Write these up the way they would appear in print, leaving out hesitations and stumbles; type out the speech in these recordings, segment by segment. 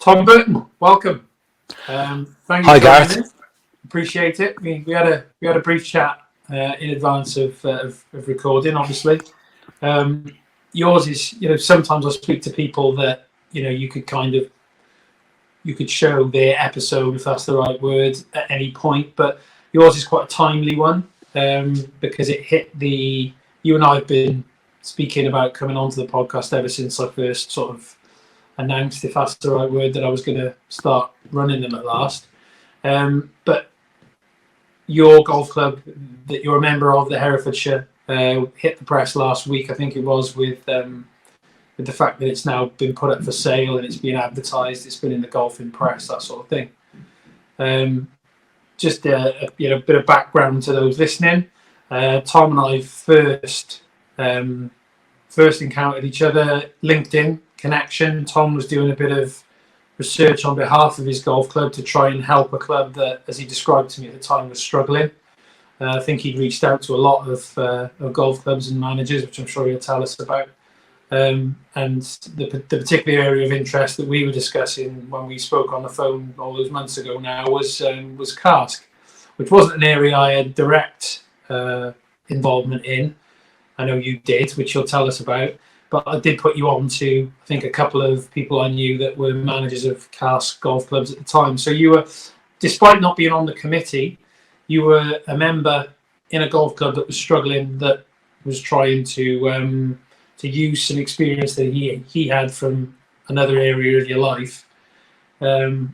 Tom Burton, welcome. Thank you. Hi, Gareth. Appreciate it. We had a brief chat in advance of recording. Obviously, yours is sometimes I speak to people that you could show their episode, if that's the right word, at any point, but yours is quite a timely one because it hit you and I have been speaking about coming onto the podcast ever since I first sort of announced, if that's the right word, that I was going to start running them at last. But your golf club that you're a member of, the Herefordshire, hit the press last week, I think it was, with the fact that it's now been put up for sale and it's been advertised, it's been in the golfing press, that sort of thing. Just a bit of background to those listening. Tom and I first encountered each other, LinkedIn connection. Tom was doing a bit of research on behalf of his golf club to try and help a club that, as he described to me at the time, was struggling. I think he'd reached out to a lot of golf clubs and managers, which I'm sure he'll tell us about. And the particular area of interest that we were discussing when we spoke on the phone all those months ago now was Cask, which wasn't an area I had direct involvement in. I know you did, which you'll tell us about. But I did put you on to, I think, a couple of people I knew that were managers of Cask golf clubs at the time. So you were, despite not being on the committee, you were a member in a golf club that was struggling, that was trying to use some experience that he had from another area of your life to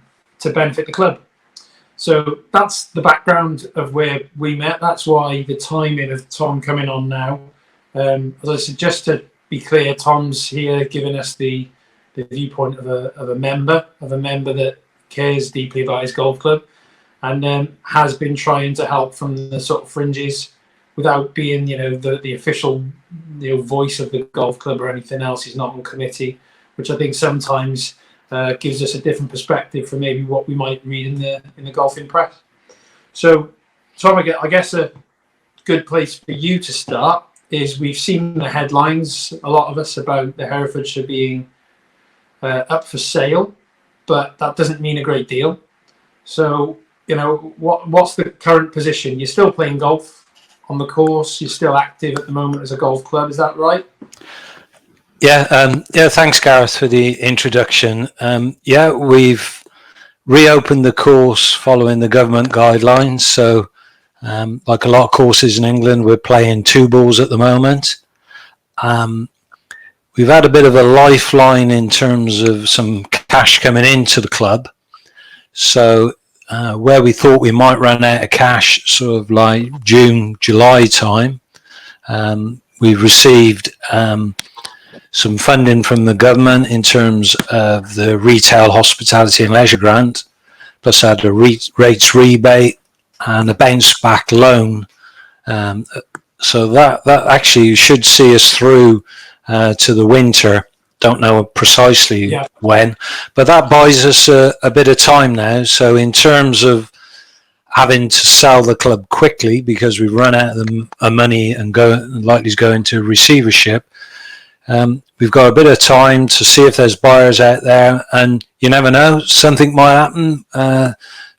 benefit the club. So that's the background of where we met. That's why the timing of Tom coming on now. As I said, just to be clear, Tom's here giving us the viewpoint of a member that cares deeply about his golf club and has been trying to help from the sort of fringes without being the official voice of the golf club or anything else. He's not on committee, which I think sometimes gives us a different perspective from maybe what we might read in the golfing press. So Tom, I guess a good place for you to start is we've seen the headlines, a lot of us, about the Herefordshire being up for sale, but that doesn't mean a great deal. So, what's the current position? You're still playing golf on the course. You're still active at the moment as a golf club. Is that right? Yeah. Thanks, Gareth, for the introduction. We've reopened the course following the government guidelines. So, like a lot of courses in England, we're playing 2 balls at the moment. We've had a bit of a lifeline in terms of some cash coming into the club. So where we thought we might run out of cash, sort of like June, July time, we've received some funding from the government in terms of the Retail, Hospitality and Leisure Grant, plus had a rates rebate and a bounce back loan. So that actually should see us through to the winter. Don't know precisely when, but that buys us a bit of time now. So in terms of having to sell the club quickly because we've run out of money and likely to go into receivership, we've got a bit of time to see if there's buyers out there, and you never know, something might happen.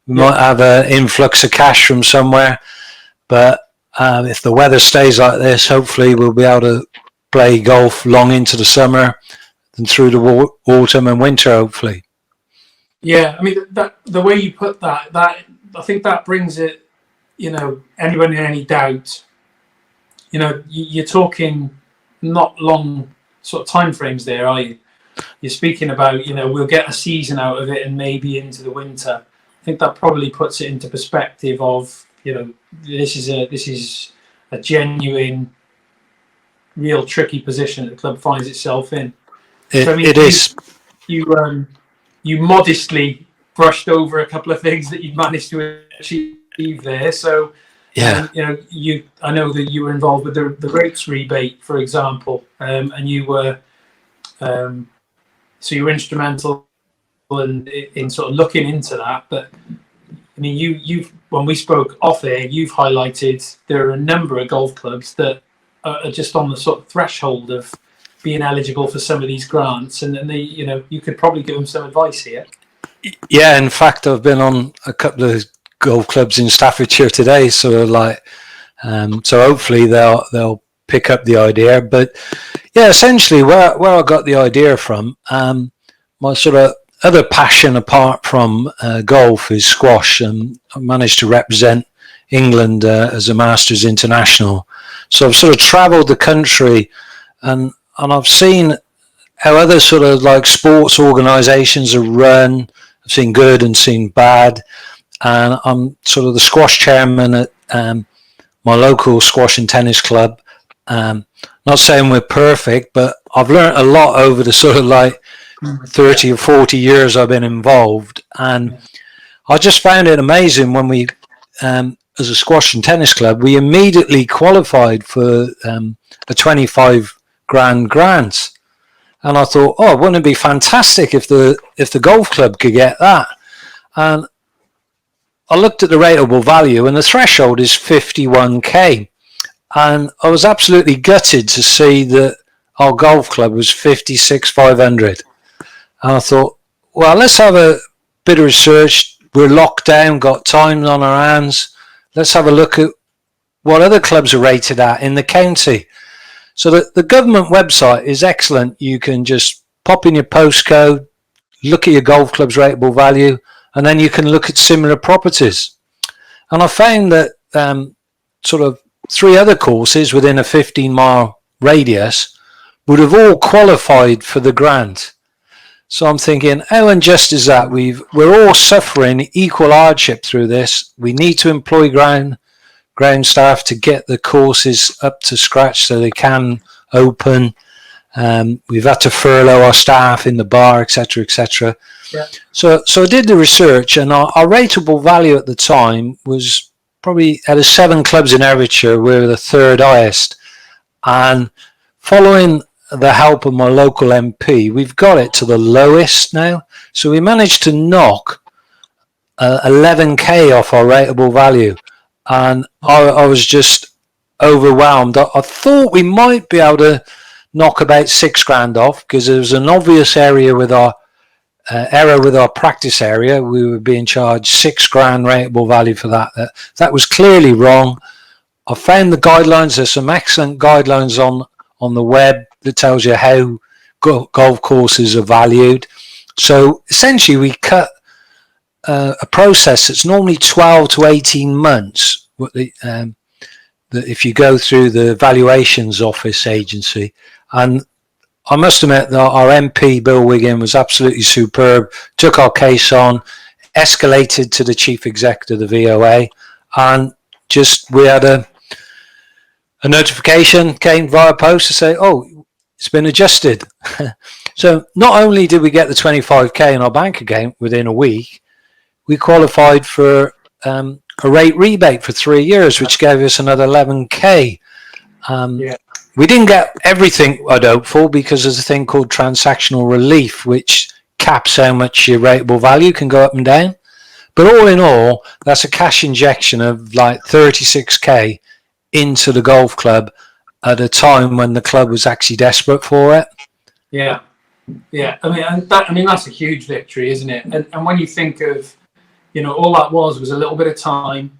We might have an influx of cash from somewhere, but if the weather stays like this, hopefully we'll be able to play golf long into the summer and through the autumn and winter, hopefully. Yeah, I mean, the way you put that I think that brings it, anyone in any doubt, you're talking not long sort of time frames there, are you? You're speaking about, we'll get a season out of it and maybe into the winter. I think that probably puts it into perspective of, this is a genuine, real tricky position that the club finds itself in. It is. You modestly brushed over a couple of things that you'd managed to achieve there. So, I know that you were involved with the rates rebate, for example, and you were instrumental in sort of looking into that. But I mean, you've when we spoke off air, you've highlighted there are a number of golf clubs that are just on the sort of threshold of being eligible for some of these grants, and they, you could probably give them some advice here. Yeah, in fact, I've been on a couple of golf clubs in Staffordshire today, so so hopefully they'll pick up the idea. But yeah, essentially where I got the idea from, my sort of other passion apart from golf is squash, and I managed to represent England as a Masters International. So I've sort of travelled the country, and I've seen how other sort of like sports organisations are run. I've seen good and seen bad, and I'm sort of the squash chairman at my local squash and tennis club. Not saying we're perfect, but I've learned a lot over the sort of like 30 or 40 years I've been involved, and I just found it amazing when we, as a squash and tennis club, we immediately qualified for a 25 grand grant. And I thought, oh, wouldn't it be fantastic if the golf club could get that? And I looked at the rateable value, and the threshold is 51k. And I was absolutely gutted to see that our golf club was 56,500. And I thought, well, let's have a bit of research. We're locked down, got time on our hands. Let's have a look at what other clubs are rated at in the county. So the government website is excellent. You can just pop in your postcode, look at your golf club's rateable value, and then you can look at similar properties. And I found that sort of 3 other courses within a 15-mile radius would have all qualified for the grant. So I'm thinking, how unjust is that? We're all suffering equal hardship through this. We need to employ ground staff to get the courses up to scratch so they can open. We've had to furlough our staff in the bar, etc., etc. Yeah. So I did the research, and our rateable value at the time was probably out of 7 clubs in Herefordshire, we're the 3rd highest. And following the help of my local MP, we've got it to the lowest now. So we managed to knock 11k off our rateable value. And I was just overwhelmed. I thought we might be able to knock about 6 grand off, because there was an obvious area with our error with our practice area. We were being charged 6 grand rateable value for that. That was clearly wrong. I found the guidelines. There's some excellent guidelines on the web that tells you how golf courses are valued. So essentially we cut a process that's normally 12 to 18 months that if you go through the valuations office agency. And I must admit that our MP, Bill Wiggin, was absolutely superb, took our case on, escalated to the chief executive of the VOA, and just we had a notification came via post to say, oh, it's been adjusted. So not only did we get the 25k in our bank account within a week, we qualified for a rate rebate for 3 years, which gave us another 11k. We didn't get everything I'd hoped for, because there's a thing called transactional relief, which caps how much your rateable value can go up and down. But all in all, that's a cash injection of like 36k into the golf club at a time when the club was actually desperate for it. Yeah. I mean, that's a huge victory, isn't it? And when you think of, all that was a little bit of time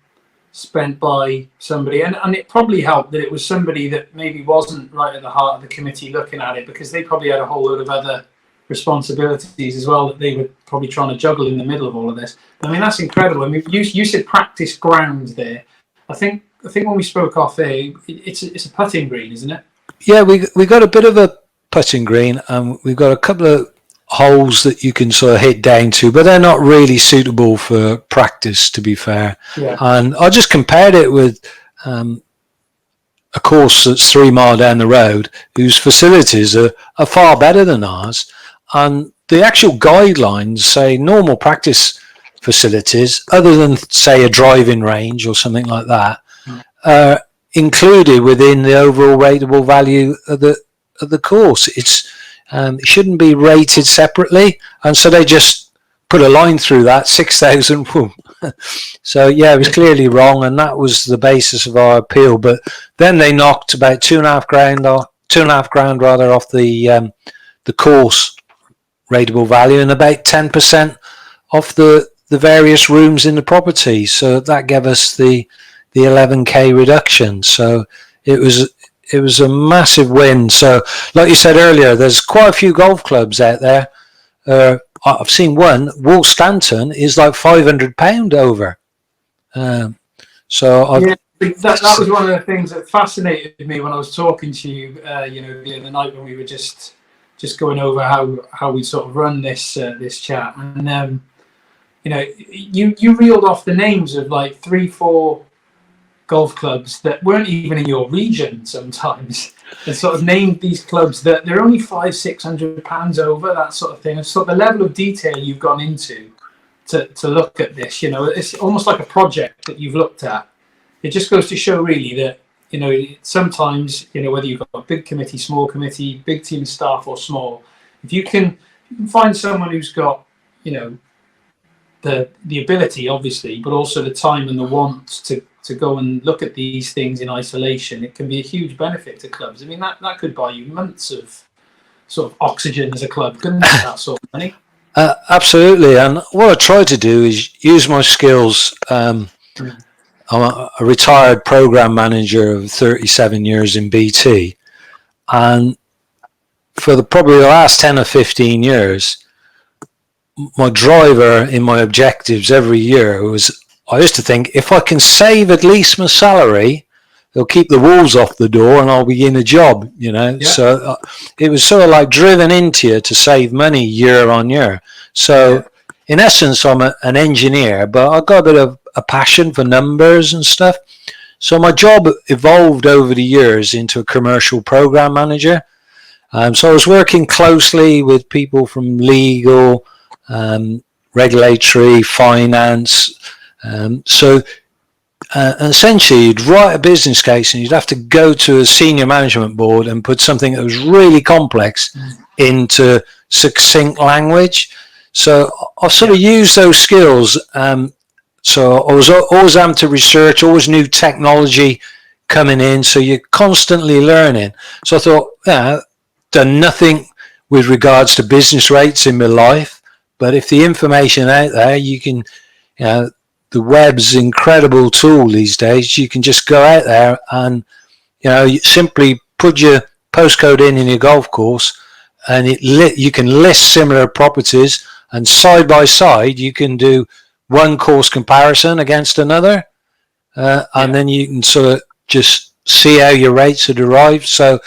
spent by somebody, and it probably helped that it was somebody that maybe wasn't right at the heart of the committee looking at it, because they probably had a whole load of other responsibilities as well that they were probably trying to juggle in the middle of all of this. I mean, that's incredible. I mean, you said practice ground there. I think when we spoke off there, it's a putting green, isn't it? Yeah, we got a bit of a putting green, and we've got a couple of holes that you can sort of hit down to, but they're not really suitable for practice, to be fair. Yeah. And I just compared it with a course that's 3 miles down the road, whose facilities are far better than ours. And the actual guidelines say normal practice facilities, other than say a driving range or something like that, are included within the overall rateable value of the course. It shouldn't be rated separately, and so they just put a line through that 6,000. So yeah, it was clearly wrong, and that was the basis of our appeal. But then they knocked about 2.5 grand off the course rateable value, and about 10% of the various rooms in the property. So that gave us the 11K reduction. So it was a massive win. So like you said earlier, there's quite a few golf clubs out there. I've seen one, Woolstanton, is like £500 over. That was one of the things that fascinated me when I was talking to you, the other night when we were just going over how we sort of run this chat, and you reeled off the names of like 3-4 golf clubs that weren't even in your region sometimes, and sort of named these clubs that they're only £500-600 over, that sort of thing. And so the level of detail you've gone into to look at this, it's almost like a project that you've looked at. It just goes to show really that, sometimes, whether you've got a big committee, small committee, big team of staff or small, if you can find someone who's got, the ability, obviously, but also the time and the want to go and look at these things in isolation, it can be a huge benefit to clubs. I mean, that could buy you months of sort of oxygen as a club, couldn't it, that sort of money? Absolutely. And what I try to do is use my skills. I'm a retired program manager of 37 years in BT, and for probably the last 10 or 15 years, my driver in my objectives every year was, I used to think, if I can save at least my salary, they'll keep the wolves off the door and I'll be in a job, Yeah. So it was sort of like driven into you to save money year on year. So in essence, I'm an engineer, but I've got a bit of a passion for numbers and stuff. So my job evolved over the years into a commercial program manager. So I was working closely with people from legal, regulatory, finance. Essentially, you'd write a business case and you'd have to go to a senior management board and put something that was really complex into succinct language. So I've sort of used those skills. So I was always having to research, always new technology coming in. So you're constantly learning. So I thought, done nothing with regards to business rates in my life. But if the information out there, you can, the web's an incredible tool these days. You can just go out there and, you simply put your postcode in your golf course, and you can list similar properties, and side by side you can do one course comparison against another, and then you can sort of just see how your rates are derived. So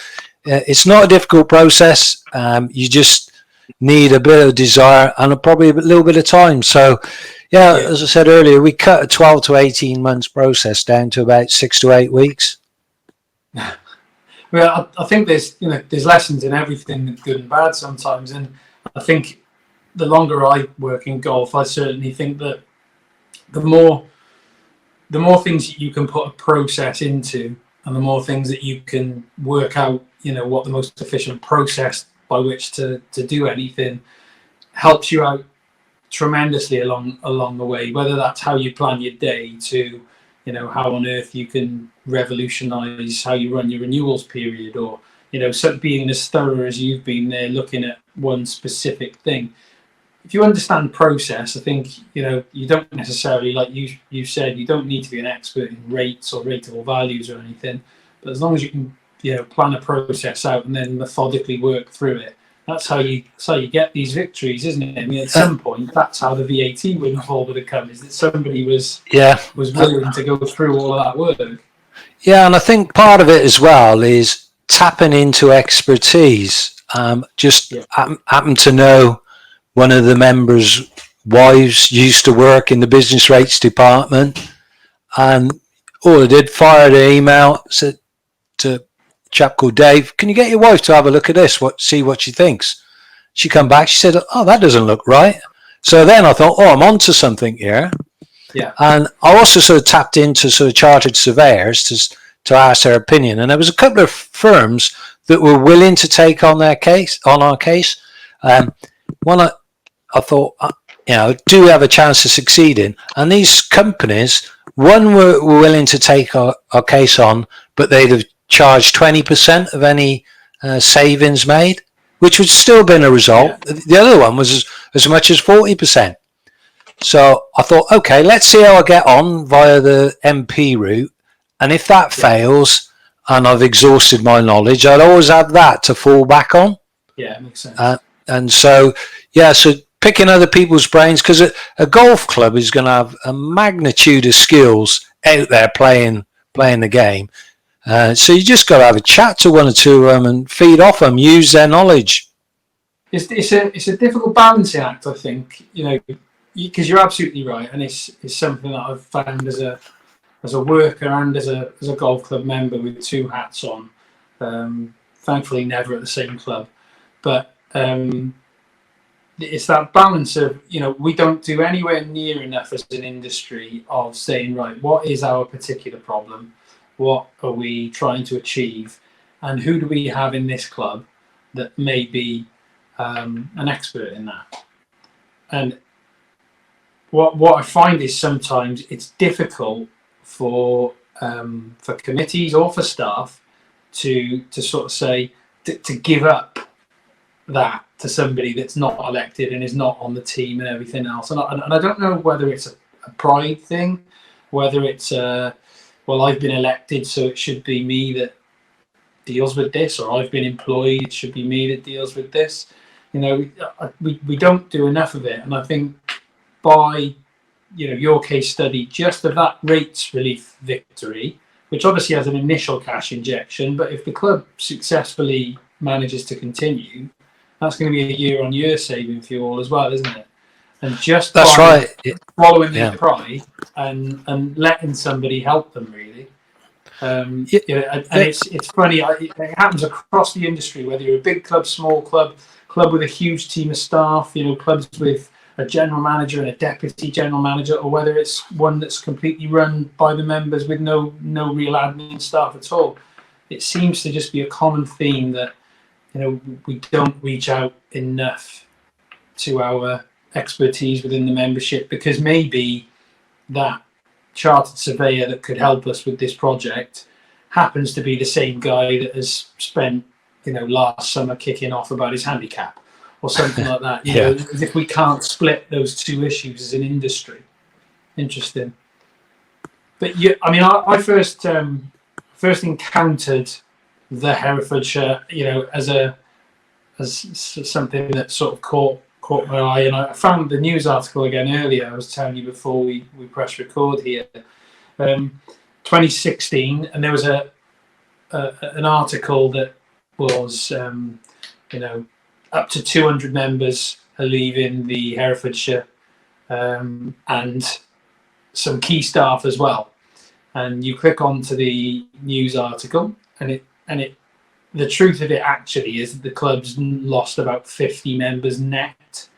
it's not a difficult process. You just need a bit of desire and probably a little bit of time. So as I said earlier, we cut a 12 to 18 months process down to about 6 to 8 weeks. Well, I think there's lessons in everything, good and bad sometimes, and I think the longer I work in golf, I certainly think that the more things you can put a process into, and the more things that you can work out, what the most efficient process by which to do anything, helps you out tremendously along the way, whether that's how you plan your day to, how on earth you can revolutionize how you run your renewals period, or, being as thorough as you've been there looking at one specific thing. If you understand process, I think, you don't necessarily, like you said, you don't need to be an expert in rates or rateable values or anything, but as long as you can, plan a process out and then methodically work through it, that's how you get these victories, isn't it? I mean, at some point, that's how the VAT windfall would have come, is that somebody was willing to go through all of that work. Yeah, and I think part of it as well is tapping into expertise. Happen to know one of the members' wives used to work in the business rates department, and all I did, fired an email, said to a chap called Dave, can you get your wife to have a look at this, see what she thinks? She come back, she said, oh, that doesn't look right. So then I thought, I'm onto something here. Yeah. And I also sort of tapped into sort of chartered surveyors to ask their opinion. And there was a couple of firms that were willing to take on our case. One I thought, do we have a chance of succeeding? And these companies, one were willing to take our case on, but they'd have charged 20% of any savings made, which would still been a result. Yeah. The other one was as much as 40%. So I thought, okay, let's see how I get on via the MP route. And if that fails and I've exhausted my knowledge, I'll always have that to fall back on. Yeah, it makes sense. And so, so picking other people's brains, because a golf club is going to have a magnitude of skills out there playing the game. So you just got to have a chat to one or two of them and feed off them, use their knowledge. It's a difficult balancing act, I think, because you're absolutely right, and it's something that I've found as a worker and as a golf club member with two hats on. Thankfully, never at the same club, but it's that balance of we don't do anywhere near enough as an industry of saying, right, what is our particular problem, what are we trying to achieve, and who do we have in this club that may be an expert in that. And what I find is sometimes it's difficult for committees or for staff to sort of say to give up that to somebody that's not elected and is not on the team and everything else. And I don't know whether it's a pride thing, whether it's well, I've been elected, so it should be me that deals with this, or I've been employed, it should be me that deals with this. We don't do enough of it, and I think by your case study, just of that rates relief victory, which obviously has an initial cash injection, but if the club successfully manages to continue, that's going to be a year-on-year saving for you all as well, isn't it? And just that's right, following their pride and letting somebody help them, really. And it's funny, it happens across the industry, whether you're a big club, small club with a huge team of staff, clubs with a general manager and a deputy general manager, or whether it's one that's completely run by the members with no real admin staff at all. It seems to just be a common theme that we don't reach out enough to our expertise within the membership, because maybe that chartered surveyor that could help us with this project happens to be the same guy that has spent last summer kicking off about his handicap or something like that. As if we can't split those two issues as an industry. Interesting. But I first encountered the Herefordshire, as something that sort of caught my eye, and I found the news article again earlier. I was telling you before we press record here, 2016, and there was an article that was up to 200 members are leaving the Herefordshire, and some key staff as well. And you click onto the news article, and the truth of it actually is that the club's lost about 50 members net.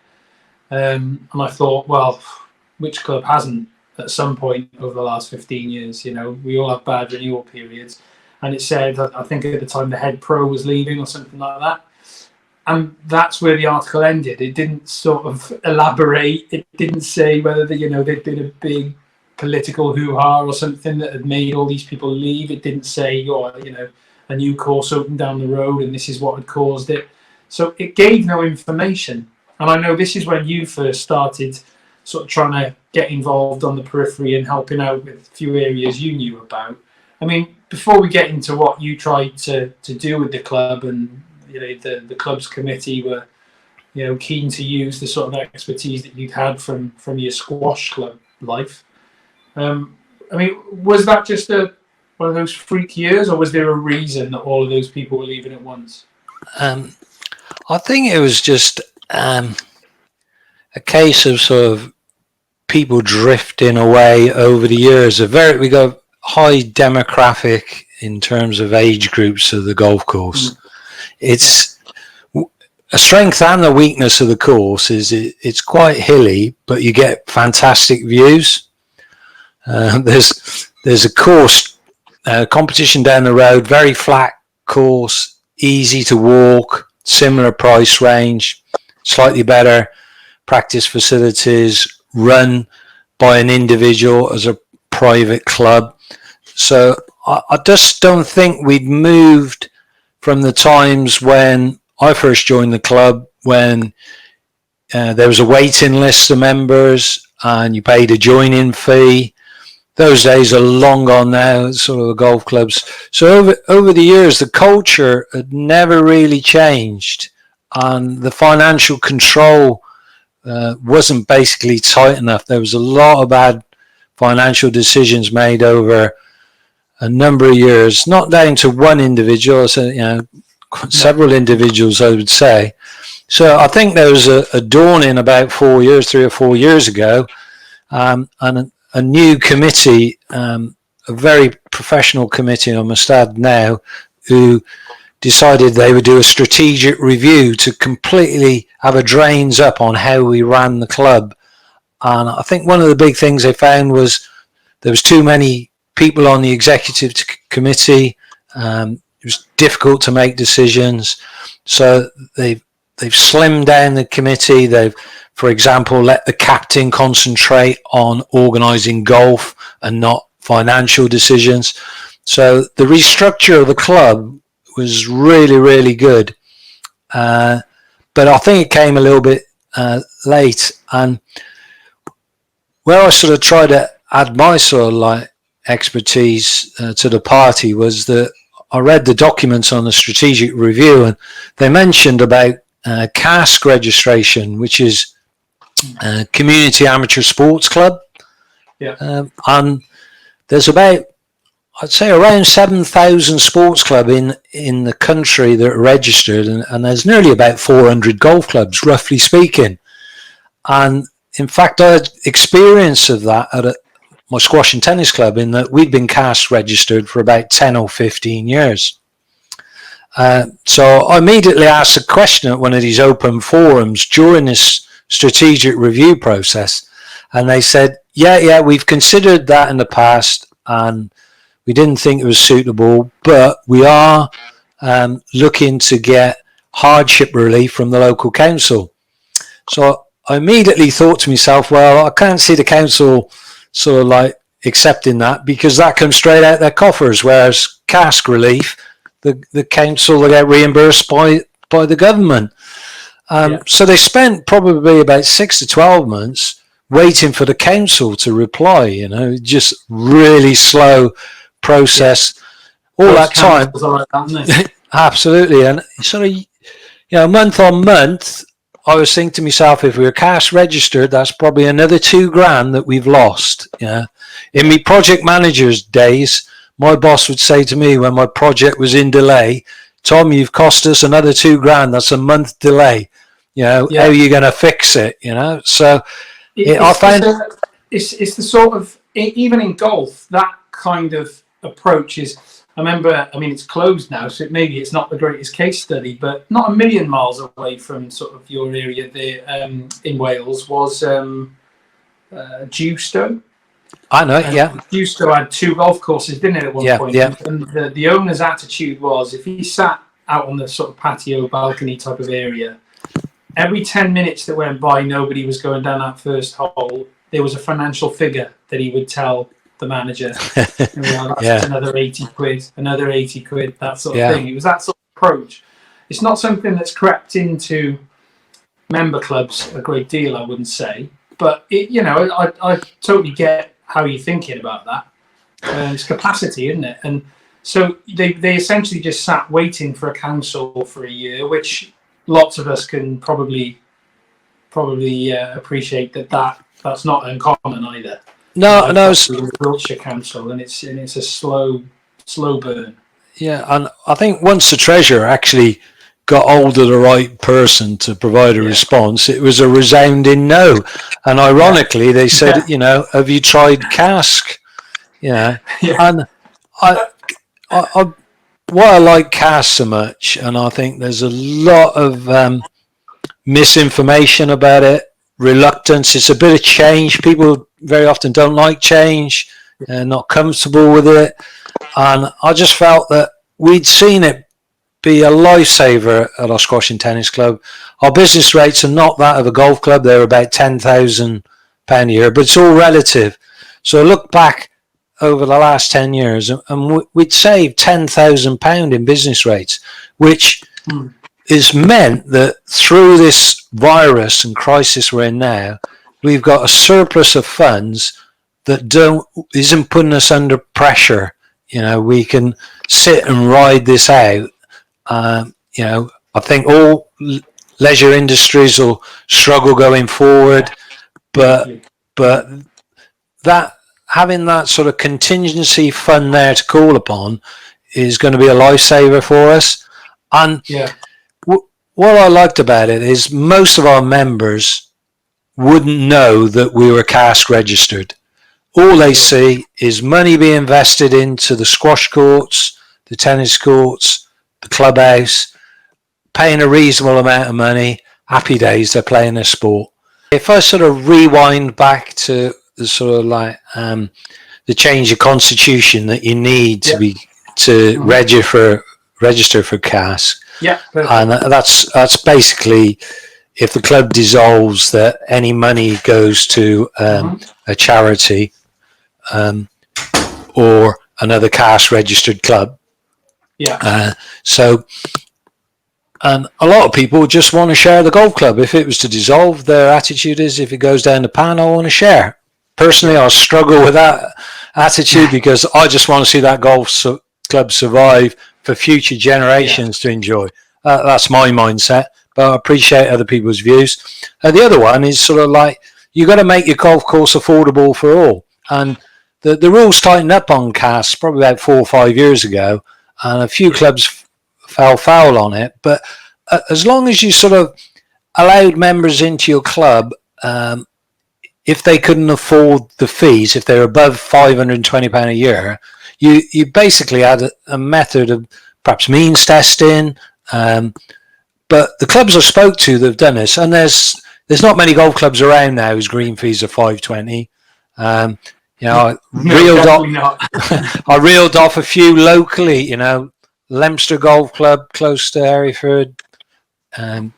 And I thought, well, which club hasn't at some point over the last 15 years? We all have bad renewal periods. And it said, I think at the time the head pro was leaving or something like that. And that's where the article ended. It didn't sort of elaborate. It didn't say whether there'd been a big political hoo-ha or something that had made all these people leave. It didn't say, a new course opened down the road and this is what had caused it. So it gave no information. And I know this is when you first started sort of trying to get involved on the periphery and helping out with a few areas you knew about. I mean, before we get into what you tried to do with the club, and the club's committee were keen to use the sort of expertise that you'd had from your squash club life. Was that just one of those freak years, or was there a reason that all of those people were leaving at once? I think it was just a case of sort of people drifting away over the years. We got high demographic in terms of age groups of the golf course. It's a strength and a weakness of the course is it's quite hilly, but you get fantastic views. There's a course competition down the road, very flat course, easy to walk, similar price range, slightly better practice facilities, run by an individual as a private club. So I just don't think we'd moved from the times when I first joined the club, when there was a waiting list of members and you paid a join-in fee. Those days are long gone now, sort of the golf clubs. So over the years, the culture had never really changed, and the financial control wasn't basically tight enough. There was a lot of bad financial decisions made over a number of years, not down to one individual, so, several individuals, I would say. So I think there was a dawning about 3 or 4 years ago, and a new committee, a very professional committee, I must add now, who decided they would do a strategic review to completely have a drains up on how we ran the club. And I think one of the big things they found was there was too many people on the executive committee. It was difficult to make decisions. So they've slimmed down the committee. They've, for example, let the captain concentrate on organising golf and not financial decisions. So the restructure of the club was really, really good. But I think it came a little bit late. And where I sort of tried to add my sort of expertise to the party was that I read the documents on the strategic review, and they mentioned about cask registration, which is Community Amateur Sports Club. Yeah. And there's about, I'd say, around 7,000 sports clubs in the country that are registered, and there's nearly about 400 golf clubs, roughly speaking. And in fact, I had experience of that at my squash and tennis club, in that we'd been cask registered for about 10 or 15 years. So I immediately asked a question at one of these open forums during this strategic review process, and they said, yeah, we've considered that in the past, and we didn't think it was suitable, but we are looking to get hardship relief from the local council. So I immediately thought to myself, well, I can't see the council sort of accepting that, because that comes straight out their coffers, whereas cask relief, the council will get reimbursed by the government. So they spent probably about 6 to 12 months waiting for the council to reply, just really slow process. All that time. Absolutely. And sort of, month on month, I was thinking to myself, if we were cask registered, that's probably another $2,000 that we've lost. In my project manager's days, my boss would say to me when my project was in delay, Tom, you've cost us another $2,000. That's a month delay. How are you going to fix it? So I find it's the sort of, even in golf, that kind of approach is. I remember, it's closed now, so maybe it's not the greatest case study, but not a million miles away from sort of your area there in Wales was Dewstow. I know, yeah. Dewstow had 2 golf courses, didn't it, at one point? Yeah. And the owner's attitude was, if he sat out on the sort of patio, balcony type of area, every 10 minutes that went by, nobody was going down that first hole, there was a financial figure that he would tell the manager. That's another 80 quid, another 80 quid, that sort of thing. It was that sort of approach. It's not something that's crept into member clubs a great deal, I wouldn't say. But, I totally get how you're thinking about that. It's capacity, isn't it? And so they essentially just sat waiting for a council for a year, which lots of us can probably appreciate that's not uncommon either. No, it's the Herefordshire Council, and it's a slow burn. Yeah, and I think once the treasurer actually got hold of the right person to provide a response, it was a resounding no. And ironically, they said, have you tried cask? And I why I like cask so much, and I think there's a lot of misinformation about it. Reluctance, it's a bit of change. People very often don't like change, not comfortable with it, and I just felt that we'd seen it be a lifesaver at our squash and tennis club. Our business rates are not that of a golf club, they're about £10,000 a year, but it's all relative. So I look back over the last 10 years and we'd saved £10,000 in business rates, which is meant that through this virus and crisis we're in now, we've got a surplus of funds that isn't putting us under pressure. We can sit and ride this out. I think all leisure industries will struggle going forward, but that having that sort of contingency fund there to call upon is going to be a lifesaver for us. And what I liked about it is most of our members wouldn't know that we were cask registered. All they see is money being invested into the squash courts, the tennis courts, the clubhouse, paying a reasonable amount of money. Happy days, they're playing their sport. If I sort of rewind back to the sort of like the change of constitution that you need to register for cask, and that's basically if the club dissolves, that any money goes to a charity or another cask registered club. So a lot of people just want to share the golf club. If it was to dissolve, their attitude is, if it goes down the pan, I want to share. Personally, I struggle with that attitude because I just want to see that golf club survive for future generations to enjoy. That's my mindset, but I appreciate other people's views. The other one is sort of like, you got to make your golf course affordable for all. And the rules tightened up on cask probably about 4 or 5 years ago, and a few clubs fell foul on it. But as long as you sort of allowed members into your club, if they couldn't afford the fees, if they were above £520 a year, you basically had a method of perhaps means testing. But the clubs I spoke to that have done this, and there's not many golf clubs around now whose green fees are £520. I reeled off a few locally, Leominster Golf Club close to Hereford,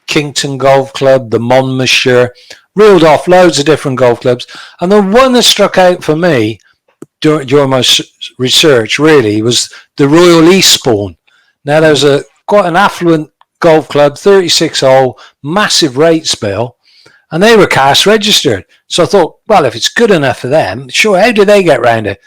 Kington Golf Club, the Monmouthshire, reeled off loads of different golf clubs. And the one that struck out for me during my research really was the Royal Eastbourne. Now there's quite an affluent golf club, 36 hole, massive rates bill, and they were cask registered. So I thought, well, if it's good enough for them, sure, how do they get round it?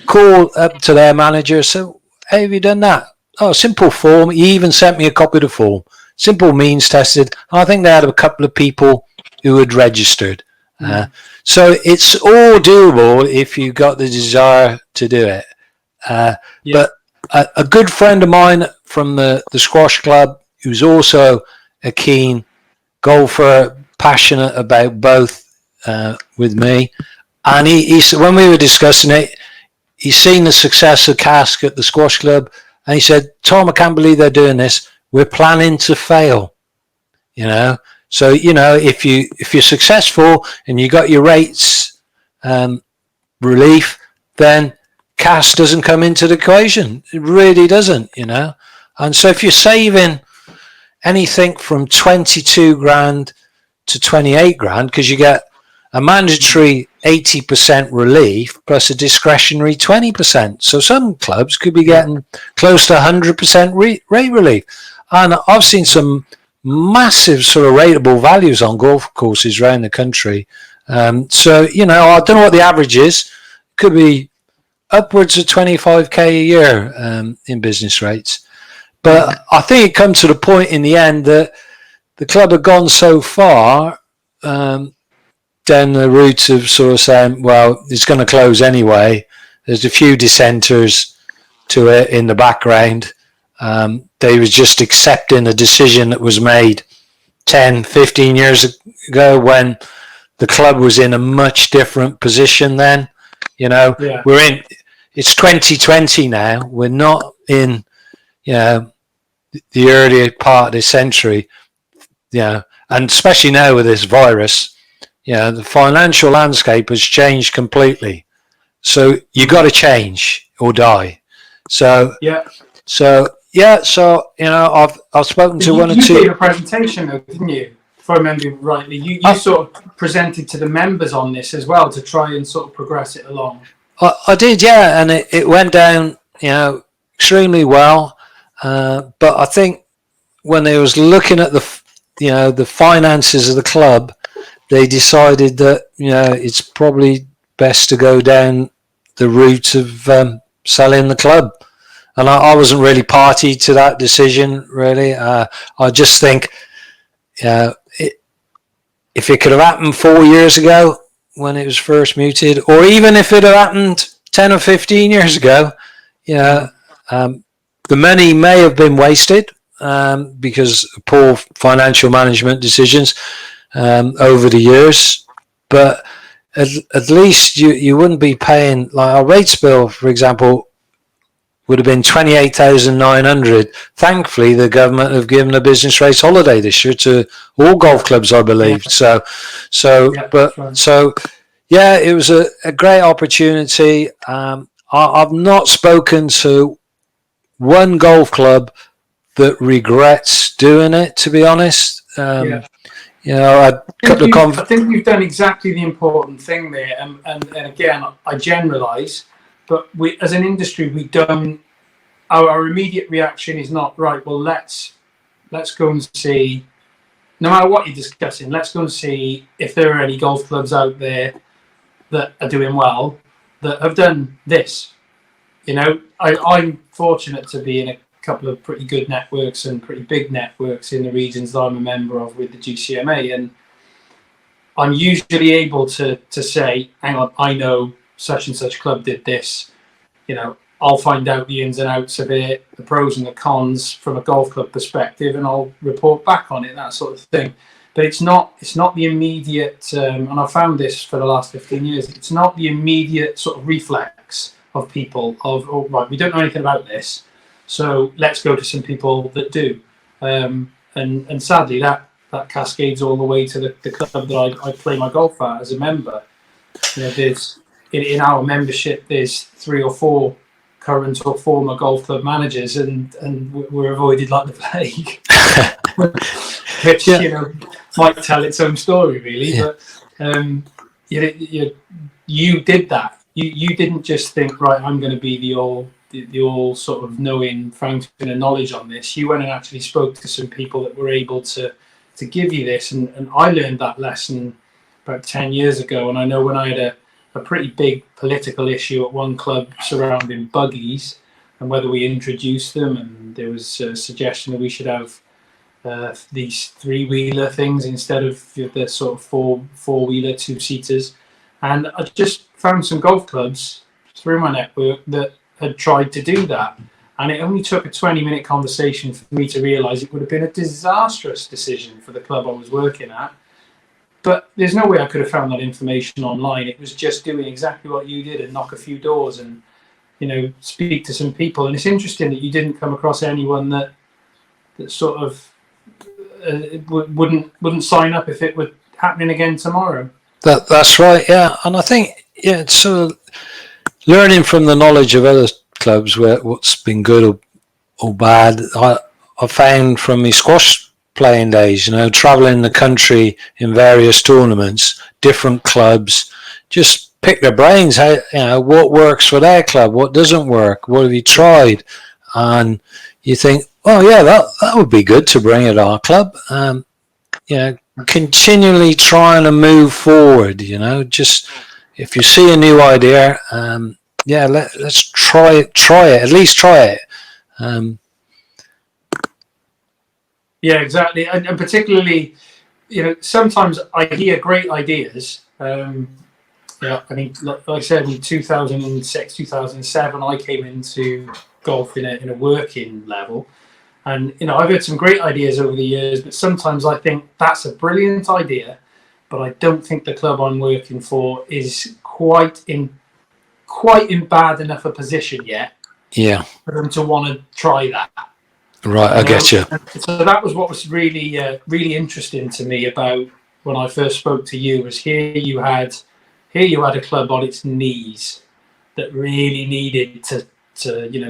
Call up to their manager, so how have you done that? Oh, simple form. He even sent me a copy of the form. Simple means tested. I think they had a couple of people who had registered. So it's all doable if you got the desire to do it. But a good friend of mine from the squash club, who's also a keen golfer, passionate about both with me, and he when we were discussing it, he's seen the success of cask at the squash club, and he said, Tom, I can't believe they're doing this. We're planning to fail. So if you're successful and you got your rates relief, then cask doesn't come into the equation. It really doesn't. And so if you're saving anything from 22 grand to 28 grand, because you get a mandatory 80% relief plus a discretionary 20%. So some clubs could be getting close to 100% rate relief. And I've seen some massive sort of rateable values on golf courses around the country. So, I don't know what the average is. Could be upwards of 25k a year in business rates. But I think it comes to the point in the end that the club had gone so far down the route of sort of saying, well, it's going to close anyway. There's a few dissenters to it in the background. They was just accepting a decision that was made 10, 15 years ago when the club was in a much different position then. It's 2020 now. We're not in, the earlier part of the century, and especially now with this virus, the financial landscape has changed completely. So you got to change or die. So I've spoken to one or two. You gave a presentation, though, didn't you? If I remember rightly, you sort of presented to the members on this as well to try and sort of progress it along. I did, and it went down, extremely well. But I think when they was looking at the finances of the club, they decided that it's probably best to go down the route of selling the club. And I wasn't really party to that decision, really. I just think if it could have happened 4 years ago when it was first muted, or even if it had happened 10 or 15 years ago, the money may have been wasted because of poor financial management decisions over the years. But at least you wouldn't be paying, like our rates bill, for example, would have been 28,900. Thankfully, the government have given a business rates holiday this year to all golf clubs, I believe. So, it was a great opportunity. I've not spoken to one golf club that regrets doing it, to be honest. I think you've done exactly the important thing there, and again, I generalise, but we, as an industry, we don't. Our immediate reaction is not right. Well, let's go and see. No matter what you're discussing, let's go and see if there are any golf clubs out there that are doing well that have done this. I'm fortunate to be in a couple of pretty good networks and pretty big networks in the regions that I'm a member of with the GCMA, and I'm usually able to say, hang on, I know such and such club did this. I'll find out the ins and outs of it, the pros and the cons from a golf club perspective, and I'll report back on it, that sort of thing. But it's not the immediate, and I've found this for the last 15 years, it's not the immediate sort of reflex of people of, oh, right, we don't know anything about this, so let's go to some people that do. And sadly, that cascades all the way to the club that I play my golf at as a member. There's in our membership, there's 3 or 4 current or former golf club managers, and we're avoided like the plague. Which might tell its own story, really. Yeah. But you did that. You didn't just think, right, I'm going to be the all sort of knowing fountain of knowledge on this. You went and actually spoke to some people that were able to give you this, and I learned that lesson about 10 years ago. And I know when I had a pretty big political issue at one club surrounding buggies and whether we introduced them, and there was a suggestion that we should have these 3-wheeler things instead of the sort of four-wheeler 2-seaters. And I just found some golf clubs through my network that had tried to do that. And it only took a 20-minute conversation for me to realise it would have been a disastrous decision for the club I was working at. But there's no way I could have found that information online. It was just doing exactly what you did and knock a few doors and, speak to some people. And it's interesting that you didn't come across anyone that sort of wouldn't sign up if it were happening again tomorrow. That's right, yeah. And I think, it's sort of learning from the knowledge of other clubs where what's been good or bad. I found from my squash playing days, traveling the country in various tournaments, different clubs, just pick their brains. How, what works for their club, what doesn't work, what have you tried? And you think, oh yeah, that would be good to bring at our club. Continually trying to move forward. Just if you see a new idea, let's try it. At least try it. Yeah, exactly, and particularly, sometimes I hear great ideas. I mean, like I said, in 2006, 2007, I came into golf in a working level, and I've heard some great ideas over the years. But sometimes I think that's a brilliant idea, but I don't think the club I'm working for is quite in bad enough a position yet. Yeah, for them to want to try that. Right, I get you. So that was what was really, really interesting to me about when I first spoke to you. Was here you had a club on its knees that really needed to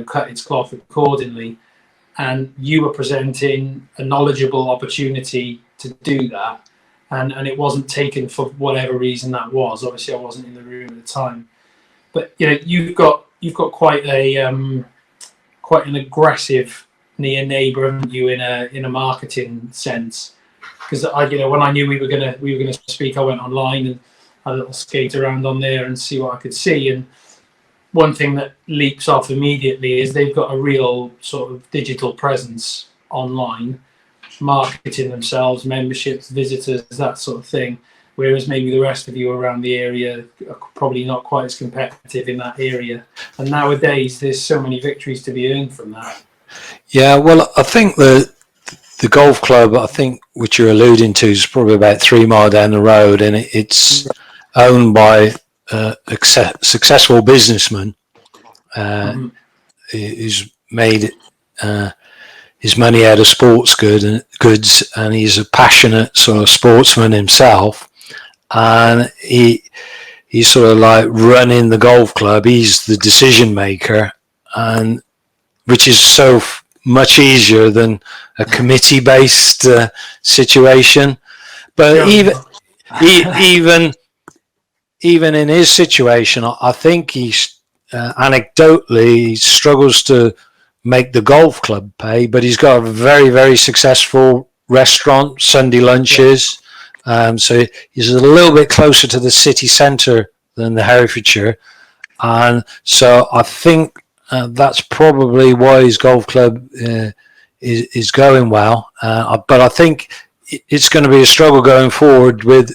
cut its cloth accordingly, and you were presenting a knowledgeable opportunity to do that, and it wasn't taken for whatever reason that was. Obviously, I wasn't in the room at the time, but you've got quite an aggressive near neighbour, haven't you, in a marketing sense, because when I knew we were gonna speak, I went online and had a little skate around on there and see what I could see. And one thing that leaps off immediately is they've got a real sort of digital presence online, marketing themselves, memberships, visitors, that sort of thing. Whereas maybe the rest of you around the area are probably not quite as competitive in that area. And nowadays, there's so many victories to be earned from that. Yeah, well, I think the golf club, I think, which you're alluding to, is probably about 3 miles down the road, and it's owned by a successful businessman who's made his money out of sports goods, and he's a passionate sort of sportsman himself. And he's sort of like running the golf club. He's the decision maker, and which is so much easier than a committee-based situation. But even in his situation, I think he's anecdotally he struggles to make the golf club pay. But he's got a very, very successful restaurant, Sunday lunches. So he's a little bit closer to the city centre than the Herefordshire, and so I think that's probably why his golf club is going well. But I think it's going to be a struggle going forward with,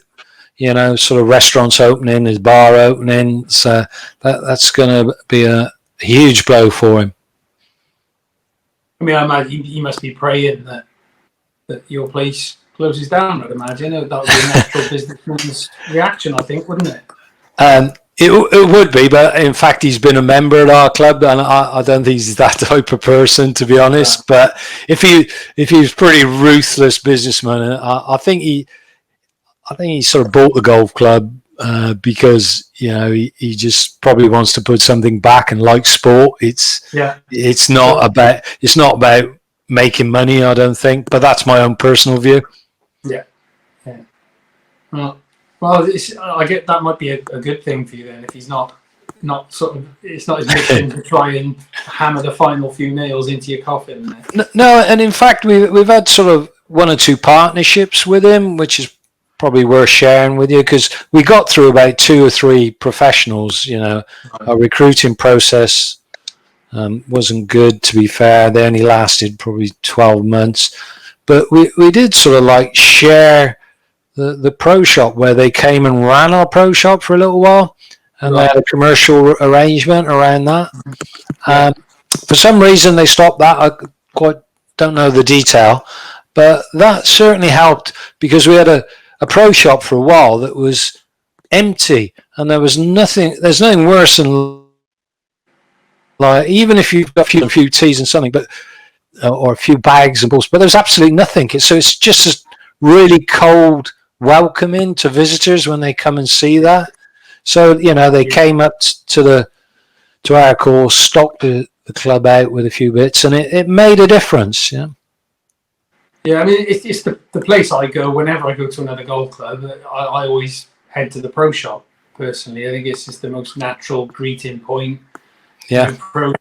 sort of restaurants opening, his bar opening. So that's going to be a huge blow for him. I mean, I imagine he must be praying that your place closes down. I'd imagine that would be a natural businessman's reaction, I think, wouldn't it? It would be, but in fact, he's been a member at our club, and I don't think he's that type of person, to be honest. Yeah. But if he was pretty ruthless businessman, I think he sort of bought the golf club because he just probably wants to put something back and likes sport. It's not about making money, I don't think, but that's my own personal view. Yeah. Well, I get that might be a good thing for you then, if he's not sort of, it's not his mission to try and hammer the final few nails into your coffin. No, and in fact, we've had sort of 1 or 2 partnerships with him, which is probably worth sharing with you, because we got through about 2 or 3 professionals. Right. Our recruiting process wasn't good, to be fair. They only lasted probably 12 months. But we did sort of like share the pro shop, where they came and ran our pro shop for a little while, and They had a commercial arrangement around that. For some reason they stopped that. I quite don't know the detail, but that certainly helped, because we had a pro shop for a while that was empty, and there's nothing worse than, like, even if you've got a few teas and something, but or a few bags and balls, but there's absolutely nothing. So it's just a really cold welcoming to visitors when they come and see that. So they came up to our course, stocked the club out with a few bits, and it made a difference. Yeah, I mean, it's the place I go whenever I go to another golf club. I always head to the pro shop personally. I think it's just the most natural greeting point. Yeah, pros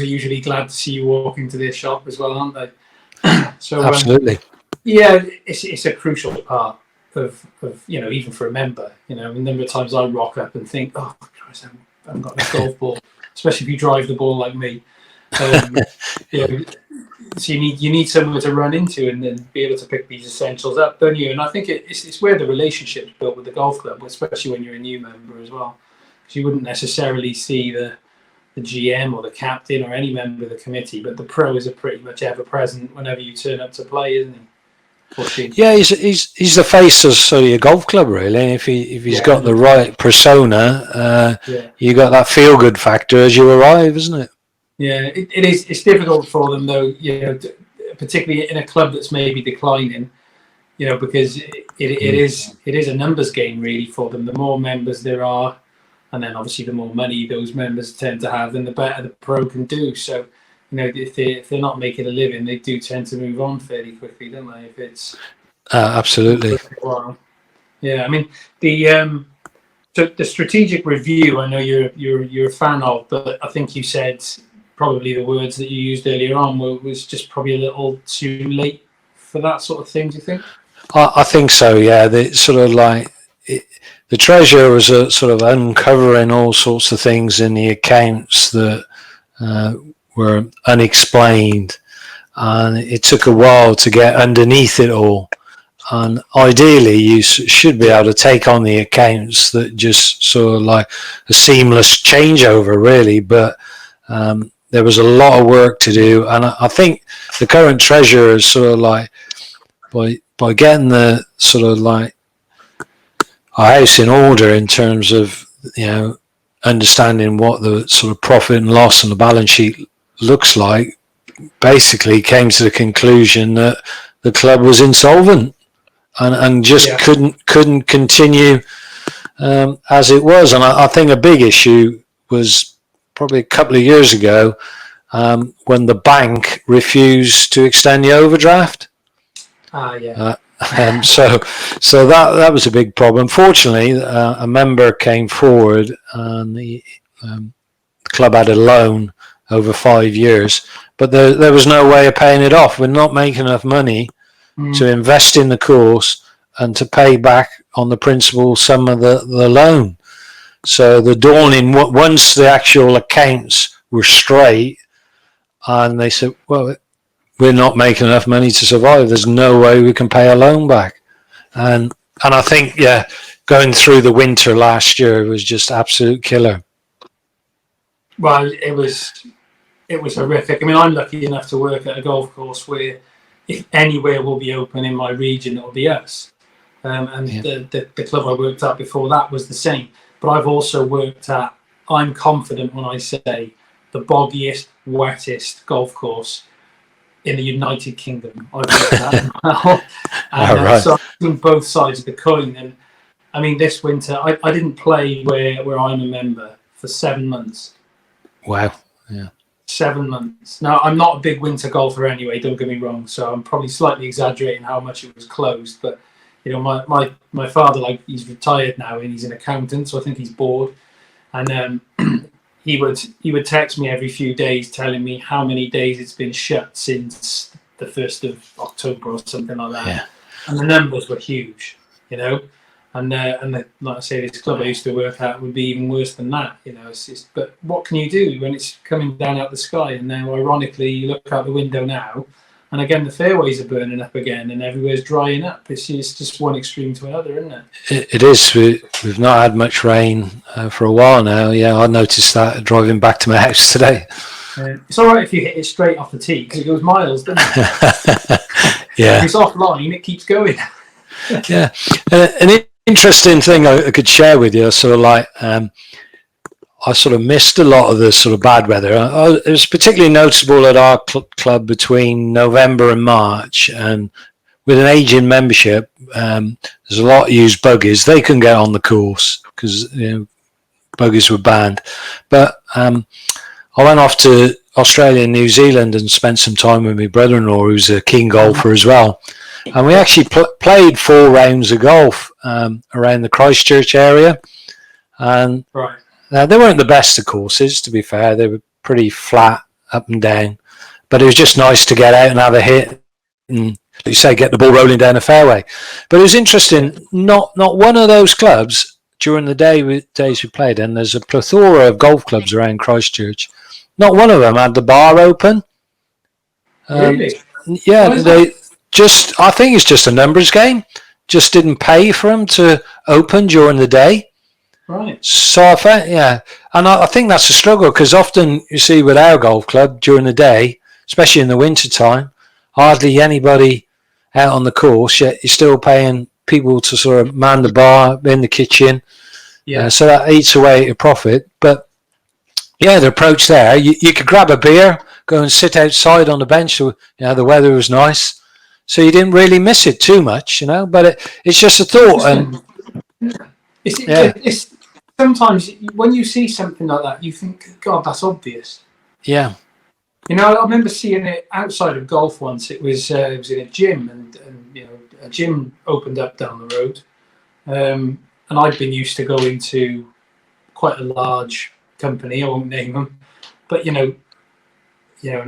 are usually glad to see you walk into their shop as well, aren't they? So absolutely. It's a crucial part of even for a member. A number of times I rock up and think, oh Christ, I haven't got a golf ball, especially if you drive the ball like me. So you need somewhere to run into and then be able to pick these essentials up, don't you? And I think it's where the relationship's built with the golf club, especially when you're a new member as well. Because you wouldn't necessarily see the GM or the captain or any member of the committee, but the pros are pretty much ever present whenever you turn up to play, isn't he? Or she? Yeah, he's the face of sort of your golf club, really. If he's got the right persona, you got that feel good factor as you arrive, isn't it? Yeah, it is. It's difficult for them though, particularly in a club that's maybe declining, because it is a numbers game really for them. The more members there are, and then obviously the more money those members tend to have, then the better the pro can do. So, if they're not making a living, they do tend to move on fairly quickly, don't they? If it's absolutely. Yeah, I mean so the strategic review, I know you're a fan of, but I think you said probably the words that you used earlier on was just probably a little too late for that sort of thing. Do you think? I think so. Yeah, the sort of like the treasurer was sort of uncovering all sorts of things in the accounts that were unexplained, and it took a while to get underneath it all. And ideally, you should be able to take on the accounts that just sort of like a seamless changeover, really. But there was a lot of work to do, and I think the current treasurer is sort of like by getting the sort of like our house in order in terms of understanding what the sort of profit and loss on the balance sheet looks like. Basically, came to the conclusion that the club was insolvent. And just couldn't continue as it was. And I think a big issue was probably a couple of years ago when the bank refused to extend the overdraft. So that was a big problem. Fortunately, a member came forward, and the club had a loan over 5 years, but there was no way of paying it off. We're not making enough money to invest in the course and to pay back on the principal sum of the loan. So the dawning, once the actual accounts were straight, and they said, well, we're not making enough money to survive. There's no way we can pay our loan back. And I think, going through the winter last year was just absolute killer. Well, it was horrific. I mean, I'm lucky enough to work at a golf course where if anywhere will be open in my region, it'll be us. The club I worked at before that was the same. But I've also worked at, I'm confident when I say, the boggiest, wettest golf course in the United Kingdom. I've worked at that as well. And so I've seen both sides of the coin. And I mean, this winter, I didn't play where I'm a member for 7 months. Wow. Yeah. 7 months. Now, I'm not a big winter golfer anyway, don't get me wrong, so I'm probably slightly exaggerating how much it was closed, but my father, like, he's retired now and he's an accountant, so I think he's bored, and he would text me every few days telling me how many days it's been shut since the 1st of October or something like that. Yeah. And the numbers were huge, and like I say, this club I used to work at would be even worse than that, but what can you do when it's coming down out the sky? And now, ironically, you look out the window now, and again, the fairways are burning up again, and everywhere's drying up. It's just one extreme to another, isn't it? It is. We've not had much rain for a while now. Yeah, I noticed that driving back to my house today. It's all right if you hit it straight off the tee, because it goes miles, doesn't it? Yeah. If it's offline, it keeps going. Yeah. An interesting thing I could share with you, sort of like, I sort of missed a lot of the sort of bad weather. It was particularly noticeable at our club between November and March, and with an aging membership, there's a lot use buggies. They couldn't get on the course because buggies were banned. But I went off to Australia and New Zealand and spent some time with my brother-in-law, who's a keen golfer as well. And we actually played 4 rounds of golf around the Christchurch area. And right. They weren't the best of courses, to be fair. They were pretty flat up and down. But it was just nice to get out and have a hit and, like you say, get the ball rolling down the fairway. But it was interesting, not one of those clubs during the days we played, and there's a plethora of golf clubs around Christchurch, not one of them had the bar open. Really? Yeah, I think it's just a numbers game. Just didn't pay for them to open during the day. Right. So I found, and I think that's a struggle, because often you see with our golf club during the day, especially in the winter time, hardly anybody out on the course, yet you're still paying people to sort of man the bar in the kitchen. Yeah. So that eats away at your profit. But yeah, the approach there, you could grab a beer, go and sit outside on the bench. So, the weather was nice, so you didn't really miss it too much, But it's just a thought, and it's sometimes when you see something like that, you think, God, that's obvious. Yeah. I remember seeing it outside of golf once. It was in a gym, and a gym opened up down the road, and I'd been used to going to quite a large company. I won't name them, but and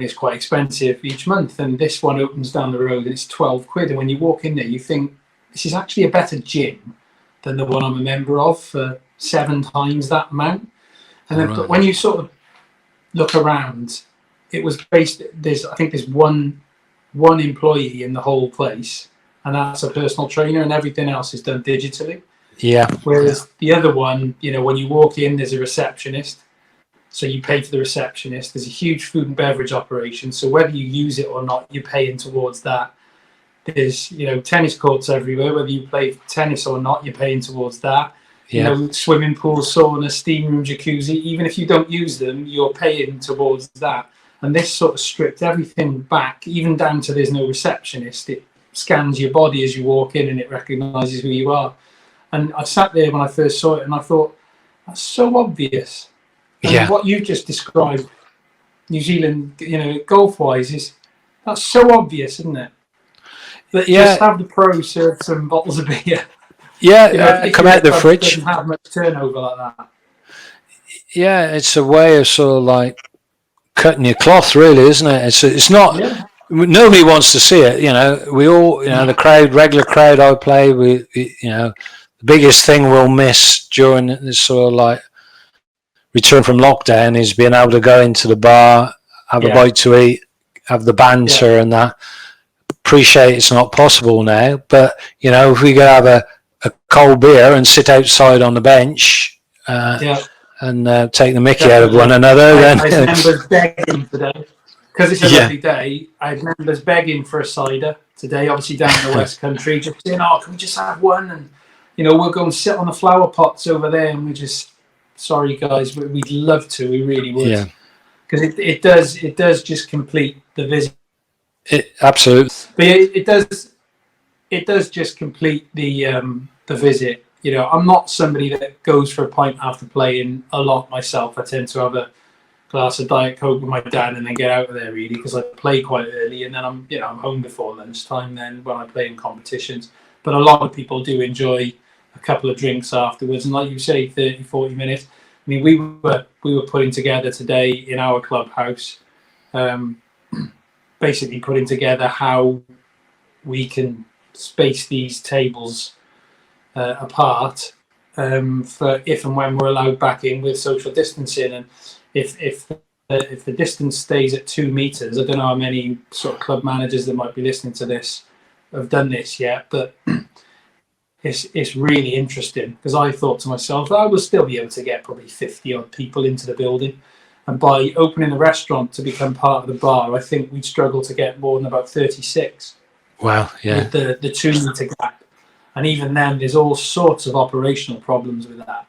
it's quite expensive each month. And this one opens down the road, and it's £12. And when you walk in there, you think, this is actually a better gym than the one I'm a member of for 7 times that amount. And then, Right. but when you sort of look around, it was based. I think there's one employee in the whole place, and that's a personal trainer, and everything else is done digitally. Yeah. Whereas the other one, when you walk in, there's a receptionist. So you pay for the receptionist. There's a huge food and beverage operation. So whether you use it or not, you're paying towards that. There's, tennis courts everywhere. Whether you play tennis or not, you're paying towards that. Yeah. Swimming pool, sauna, steam room, jacuzzi. Even if you don't use them, you're paying towards that. And this sort of stripped everything back, even down to there's no receptionist. It scans your body as you walk in and it recognises who you are. And I sat there when I first saw it and I thought, that's so obvious. And what you just described, New Zealand, golf-wise, that's so obvious, isn't it? But just have the pros serve some bottles of beer. Yeah, come out the fridge. Doesn't have much turnover like that. Yeah, it's a way of sort of like cutting your cloth, really, isn't it? It's not. Yeah. Nobody wants to see it. We all, the regular crowd I play with. The biggest thing we'll miss during this sort of like return from lockdown is being able to go into the bar, have a bite to eat, have the banter and that. Appreciate it's not possible now, but if we could have a cold beer and sit outside on the bench and take the mickey out of one another, I had members begging today because it's a lovely day. I had members begging for a cider today, obviously down in the West Country, just saying, can we just have one? And we'll go and sit on the flower pots over there, and we just, sorry guys, we'd love to, we really would, because it does just complete the visit. Absolutely, but it does just complete the visit. I'm not somebody that goes for a pint after playing a lot myself. I tend to have a glass of Diet Coke with my dad and then get out of there, really, because I play quite early, and then I'm home before lunchtime then when I play in competitions. But a lot of people do enjoy a couple of drinks afterwards, and like you say, 30-40 minutes. I mean, we were putting together today in our clubhouse, basically putting together how we can space these tables apart for if and when we're allowed back in with social distancing. And if the distance stays at 2 meters, I don't know how many sort of club managers that might be listening to this have done this yet, but it's really interesting, because I thought to myself that I will still be able to get probably 50 odd people into the building. And by opening the restaurant to become part of the bar, I think we'd struggle to get more than about 36. Wow, yeah. With the 2 meter gap. And even then, there's all sorts of operational problems with that.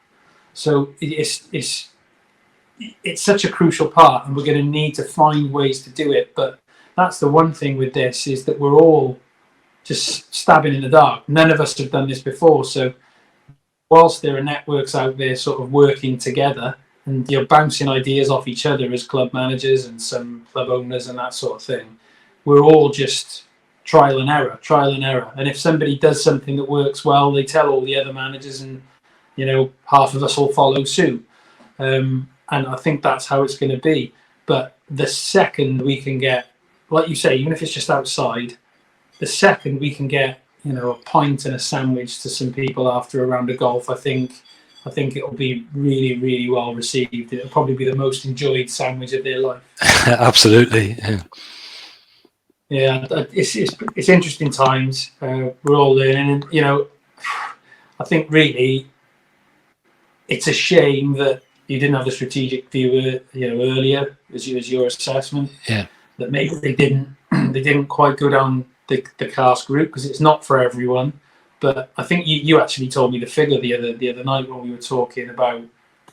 So it's such a crucial part, and we're going to need to find ways to do it. But that's the one thing with this, is that we're all just stabbing in the dark. None of us have done this before. So whilst there are networks out there sort of working together, and you're bouncing ideas off each other as club managers and some club owners and that sort of thing, we're all just trial and error. And if somebody does something that works well, they tell all the other managers, and half of us will follow suit. And I think that's how it's going to be. But the second we can get, like you say, even if it's just outside, the second we can get a pint and a sandwich to some people after a round of golf, I think it'll be really, really well received. It'll probably be the most enjoyed sandwich of their life. Absolutely. Yeah, it's interesting times. We're all learning, and I think really it's a shame that you didn't have the strategic view, earlier as your assessment. Yeah, that maybe they didn't quite go down the cask route, because it's not for everyone. But I think you actually told me the figure the other night when we were talking about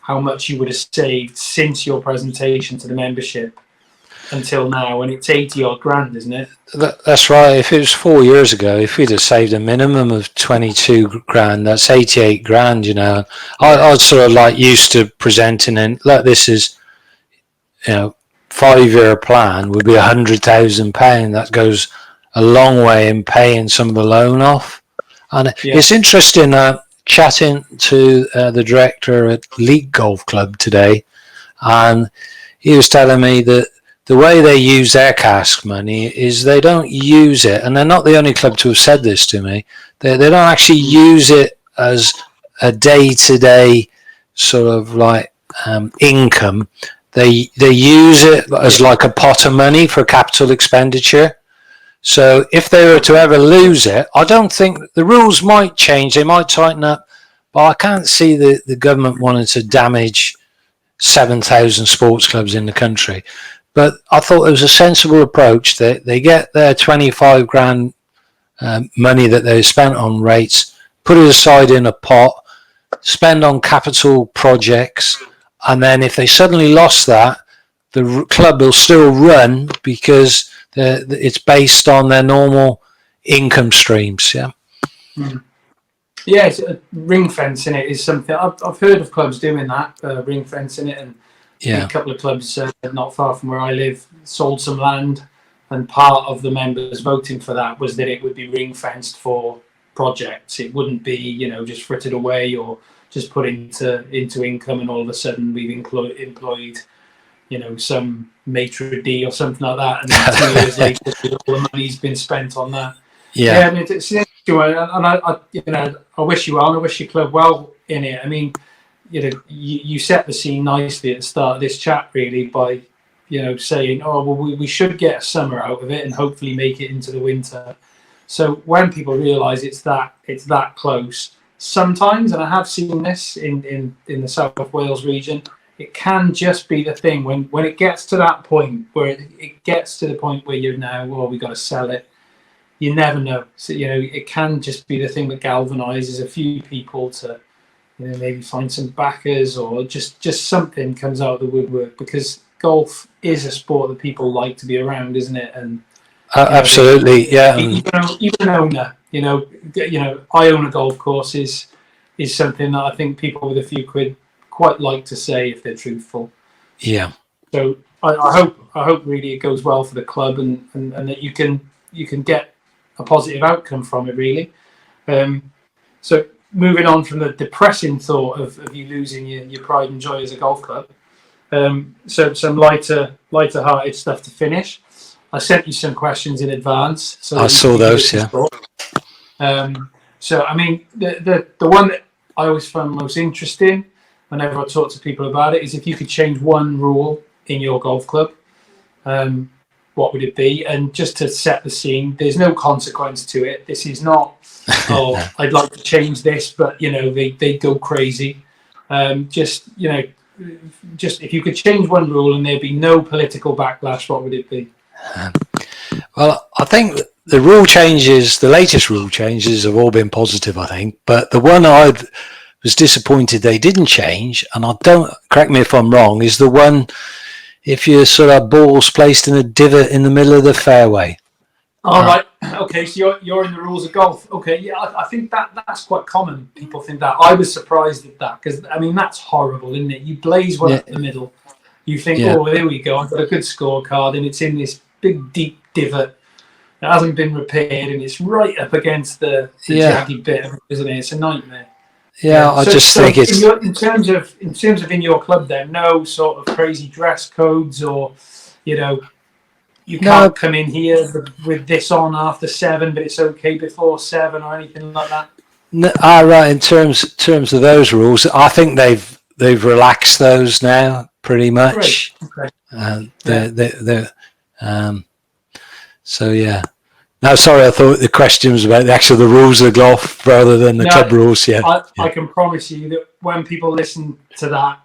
how much you would have saved since your presentation to the membership until now, and it's 80 odd grand, isn't it? That's right. If it was 4 years ago, if we'd have saved a minimum of 22 grand, that's 88 grand. I was sort of like used to presenting, and like, this is 5-year plan would be £100,000. That goes a long way in paying some of the loan off. And it's interesting chatting to the director at League Golf Club today, and he was telling me that the way they use their cask money is they don't use it, and they're not the only club to have said this to me. They don't actually use it as a day-to-day sort of like income. They use it as like a pot of money for capital expenditure. So if they were to ever lose it, I don't think the rules might change. They might tighten up, but I can't see the government wanting to damage 7,000 sports clubs in the country. But I thought it was a sensible approach that they get their 25 grand money that they spent on rates, put it aside in a pot, spend on capital projects, and then if they suddenly lost that, the club will still run because it's based on their normal income streams. Yeah. Mm. Yeah, it's ring fencing it is something I've heard of clubs doing that, ring fencing it, and a couple of clubs not far from where I live sold some land, and part of the members voting for that was that it would be ring fenced for projects. It wouldn't be, just frittered away or just put into income, and all of a sudden we've employed some maitre d' or something like that, and then 2 years later all the money's been spent on that. Yeah, I mean, it's an interesting one, and I wish you well, and I wish your club well in it. I mean, you set the scene nicely at the start of this chat, really, by saying, oh well, we should get a summer out of it and hopefully make it into the winter. So when people realise it's that close, sometimes, and I have seen this in the South Wales region, it can just be the thing when it gets to that point where it gets to the point where you're now, well, we've got to sell it. You never know. So, it can just be the thing that galvanises a few people to, maybe find some backers, or just something comes out of the woodwork, because golf is a sport that people like to be around, isn't it? And absolutely, yeah. Even an owner, I own a golf course is something that I think people with a few quid quite like to say if they're truthful. Yeah. So I hope really it goes well for the club, and that you can get a positive outcome from it, really. So moving on from the depressing thought of you losing your pride and joy as a golf club, so some lighter hearted stuff to finish. I sent you some questions in advance, so I saw those. Yeah. So I mean, the one that I always find most interesting whenever I talk to people about it is, if you could change one rule in your golf club, what would it be? And just to set the scene, there's no consequence to it. This is not, oh, I'd like to change this, but they go crazy. Just if you could change one rule and there'd be no political backlash, what would it be? Well, I think the latest rule changes have all been positive, I think. But the one I was disappointed they didn't change, and correct me if I'm wrong, is the one if your sort of ball's placed in a divot in the middle of the fairway. All right. Okay, so you're in the rules of golf. Okay, yeah, I think that's quite common. People think that. I was surprised at that, because I mean that's horrible, isn't it? You blaze one up the middle. You think, oh, there we go. I've got a good scorecard, and it's in this big deep divot. It hasn't been repaired, and it's right up against the jaggy bit, isn't it? It's a nightmare. Yeah, I just think it's in terms of in your club. Then no sort of crazy dress codes, or you can't come in here with this on after 7, but it's okay before 7, or anything like that. No, right. In terms of those rules, I think they've relaxed those now pretty much. Great. Okay. So yeah. No, sorry, I thought the question was about the rules of golf rather than the club rules. Yeah. I can promise you that when people listen to that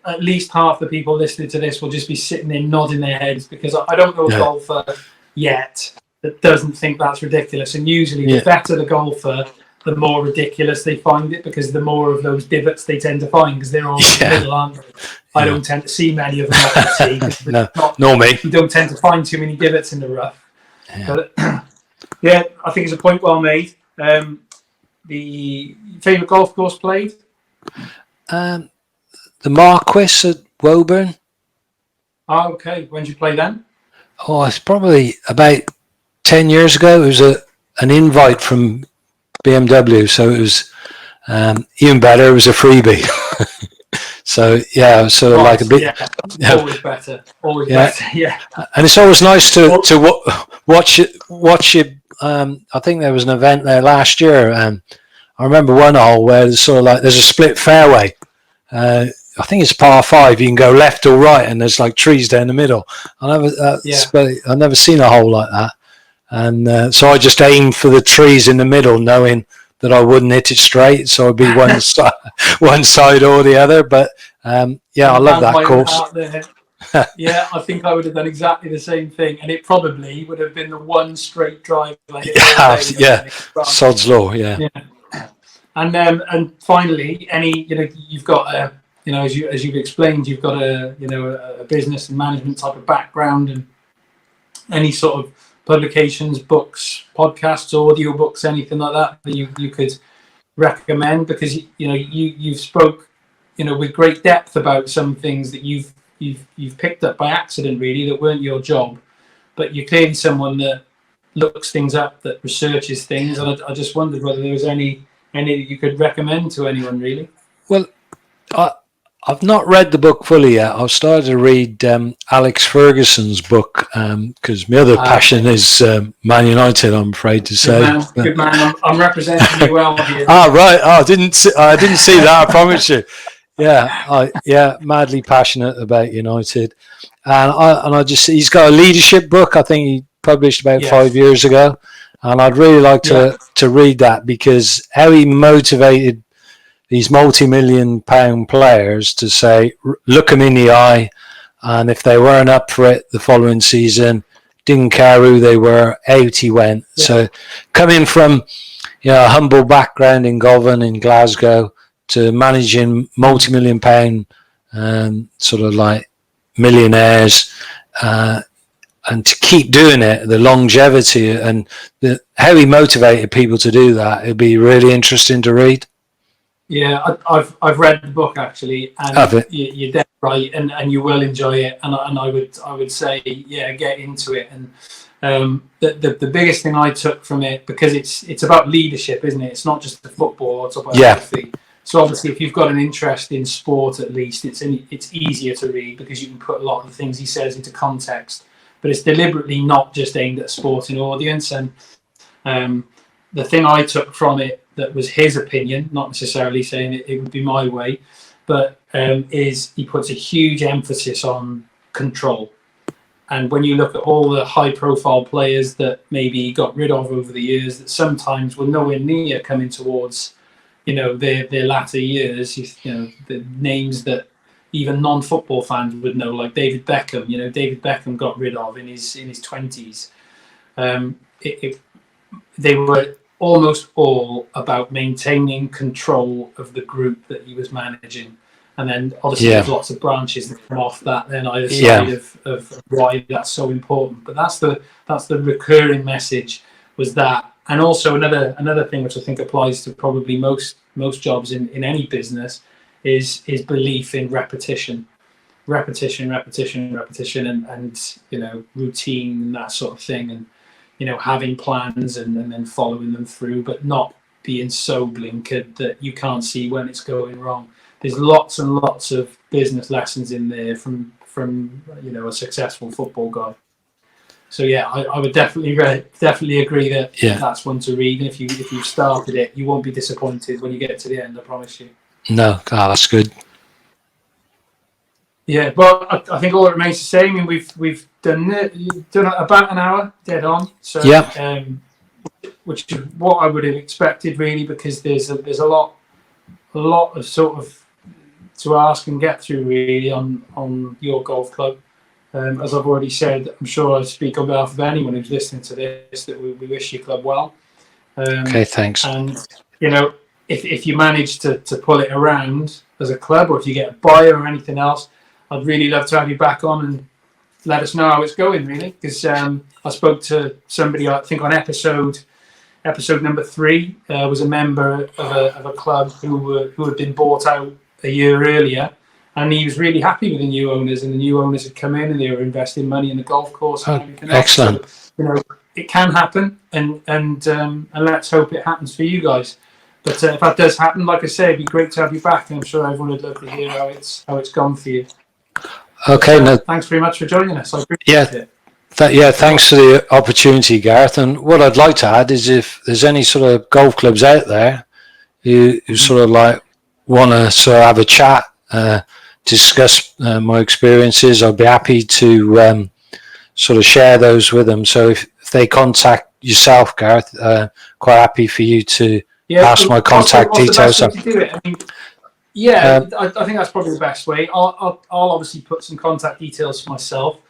at least half the people listening to this will just be sitting there nodding their heads, because I don't know a golfer yet that doesn't think that's ridiculous. And usually the better the golfer, the more ridiculous they find it, because the more of those divots they tend to find, because they're all in the middle, aren't they? I don't tend to see many of them. Nor me. You don't tend to find too many divots in the rough. Yeah. But I think it's a point well made. The favourite golf course played? The Marquis at Woburn. Oh, okay. When did you play then? Oh, it's probably about 10 years ago. It was an invite from BMW, so it was even better. It was a freebie. So yeah, sort of like a bit. Yeah, always better. Always better. Yeah. And it's always nice to watch it. I think there was an event there last year, and I remember one hole where there's sort of like there's a split fairway. I think it's par 5. You can go left or right, and there's like trees down the middle. I've never seen a hole like that, and so I just aimed for the trees in the middle, knowing that I wouldn't hit it straight, so it'd be one side or the other. But yeah, I love that course. Yeah, I think I would have done exactly the same thing, and it probably would have been the one straight drive. Sod's law. Yeah. And finally, you've got as you've explained, you've got a business and management type of background, and any sort of publications, books, podcasts, audio books, anything like that you could recommend, because you've spoke with great depth about some things that you've picked up by accident, really, that weren't your job, but you're clearly someone that looks things up, that researches things, and I just wondered whether there was any that you could recommend to anyone, really. Well, I've not read the book fully yet. I've started to read Alex Ferguson's book, because my other passion is Man United, I'm afraid to say. Good man. I'm representing you well here. Right. I didn't see that, I promise you. Yeah, madly passionate about United. And he's got a leadership book, I think he published about 5 years ago. And I'd really like to read that, because how he motivated these multi-million-pound players to say, look them in the eye, and if they weren't up for it the following season, didn't care who they were, out he went. Yeah. So coming from a humble background in Govan, in Glasgow, to managing multi-million-pound sort of like millionaires, and to keep doing it, the longevity and how he motivated people to do that, it'd be really interesting to read. Yeah, I've read the book, actually, and you're dead right, and you will enjoy it. And I would say, get into it. And the biggest thing I took from it, because it's about leadership, isn't it? It's not just the football, it's about empathy. So obviously, if you've got an interest in sport, at least it's easier to read, because you can put a lot of the things he says into context. But it's deliberately not just aimed at a sporting audience. And the thing I took from it that was his opinion, not necessarily saying it would be my way, but is he puts a huge emphasis on control. And when you look at all the high-profile players that maybe he got rid of over the years, that sometimes were nowhere near coming towards, their latter years, the names that even non-football fans would know, like David Beckham. David Beckham got rid of in his 20s. They were almost all about maintaining control of the group that he was managing, and then obviously there's lots of branches that come off that then either side of why that's so important. But that's the recurring message, was that. And also another thing which I think applies to probably most jobs in any business is belief in repetition, and routine and that sort of thing, and having plans and then following them through, but not being so blinkered that you can't see when it's going wrong. There's lots and lots of business lessons in there from a successful football guy. So I would definitely agree that that's one to read. And if you've started it, you won't be disappointed when you get to the end, I promise you. No, that's good. Yeah, well, I think all that remains to say. I mean, we've done about an hour dead on. So which is what I would have expected, really, because there's a lot of sort of to ask and get through, really, on your golf club. As I've already said, I'm sure I speak on behalf of anyone who's listening to this that we wish your club well. Okay, thanks. And if you manage to pull it around as a club, or if you get a buyer or anything else, I'd really love to have you back on and let us know how it's going, really. Because I spoke to somebody, I think on episode number 3, was a member of a club who had been bought out a year earlier, and he was really happy with the new owners, and the new owners had come in and they were investing money in the golf course. And everything excellent. Else. So, it can happen, and let's hope it happens for you guys. But if that does happen, like I say, it'd be great to have you back, and I'm sure everyone would love to hear how it's gone for you. Okay, So, no, thanks very much for joining us. I appreciate yeah, it. thanks for the opportunity, Gareth. And what I'd like to add is if there's any sort of golf clubs out there who sort of like want to sort of have a chat, discuss my experiences, I'd be happy to sort of share those with them. So if they contact yourself, Gareth, quite happy for you to pass my contact details. What's the best way to do it? I mean, I think that's probably the best way. I'll obviously put some contact details for myself.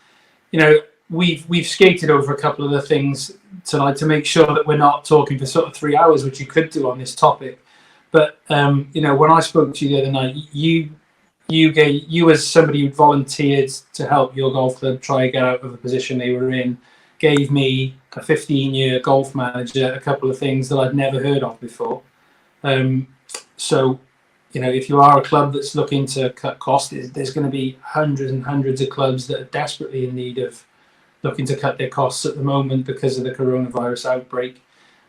You know, we've skated over a couple of the things tonight to make sure that we're not talking for sort of 3 hours, which you could do on this topic. But you know, when I spoke to you the other night, you as somebody who volunteered to help your golf club try to get out of the position they were in, gave me, a 15-year golf manager, a couple of things that I'd never heard of before. So, you know, if you are a club that's looking to cut costs, there's going to be hundreds and hundreds of clubs that are desperately in need of looking to cut their costs at the moment because of the coronavirus outbreak.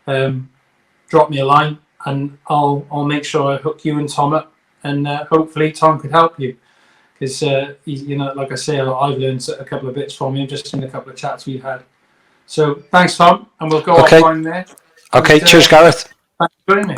Drop me a line and I'll make sure I hook you and Tom up, and hopefully Tom could help you, because you know, like I say, I've learned a couple of bits from him just in a couple of chats we've had. So thanks, Tom, and we'll go offline there. Okay, cheers, Gareth. Thanks for joining me.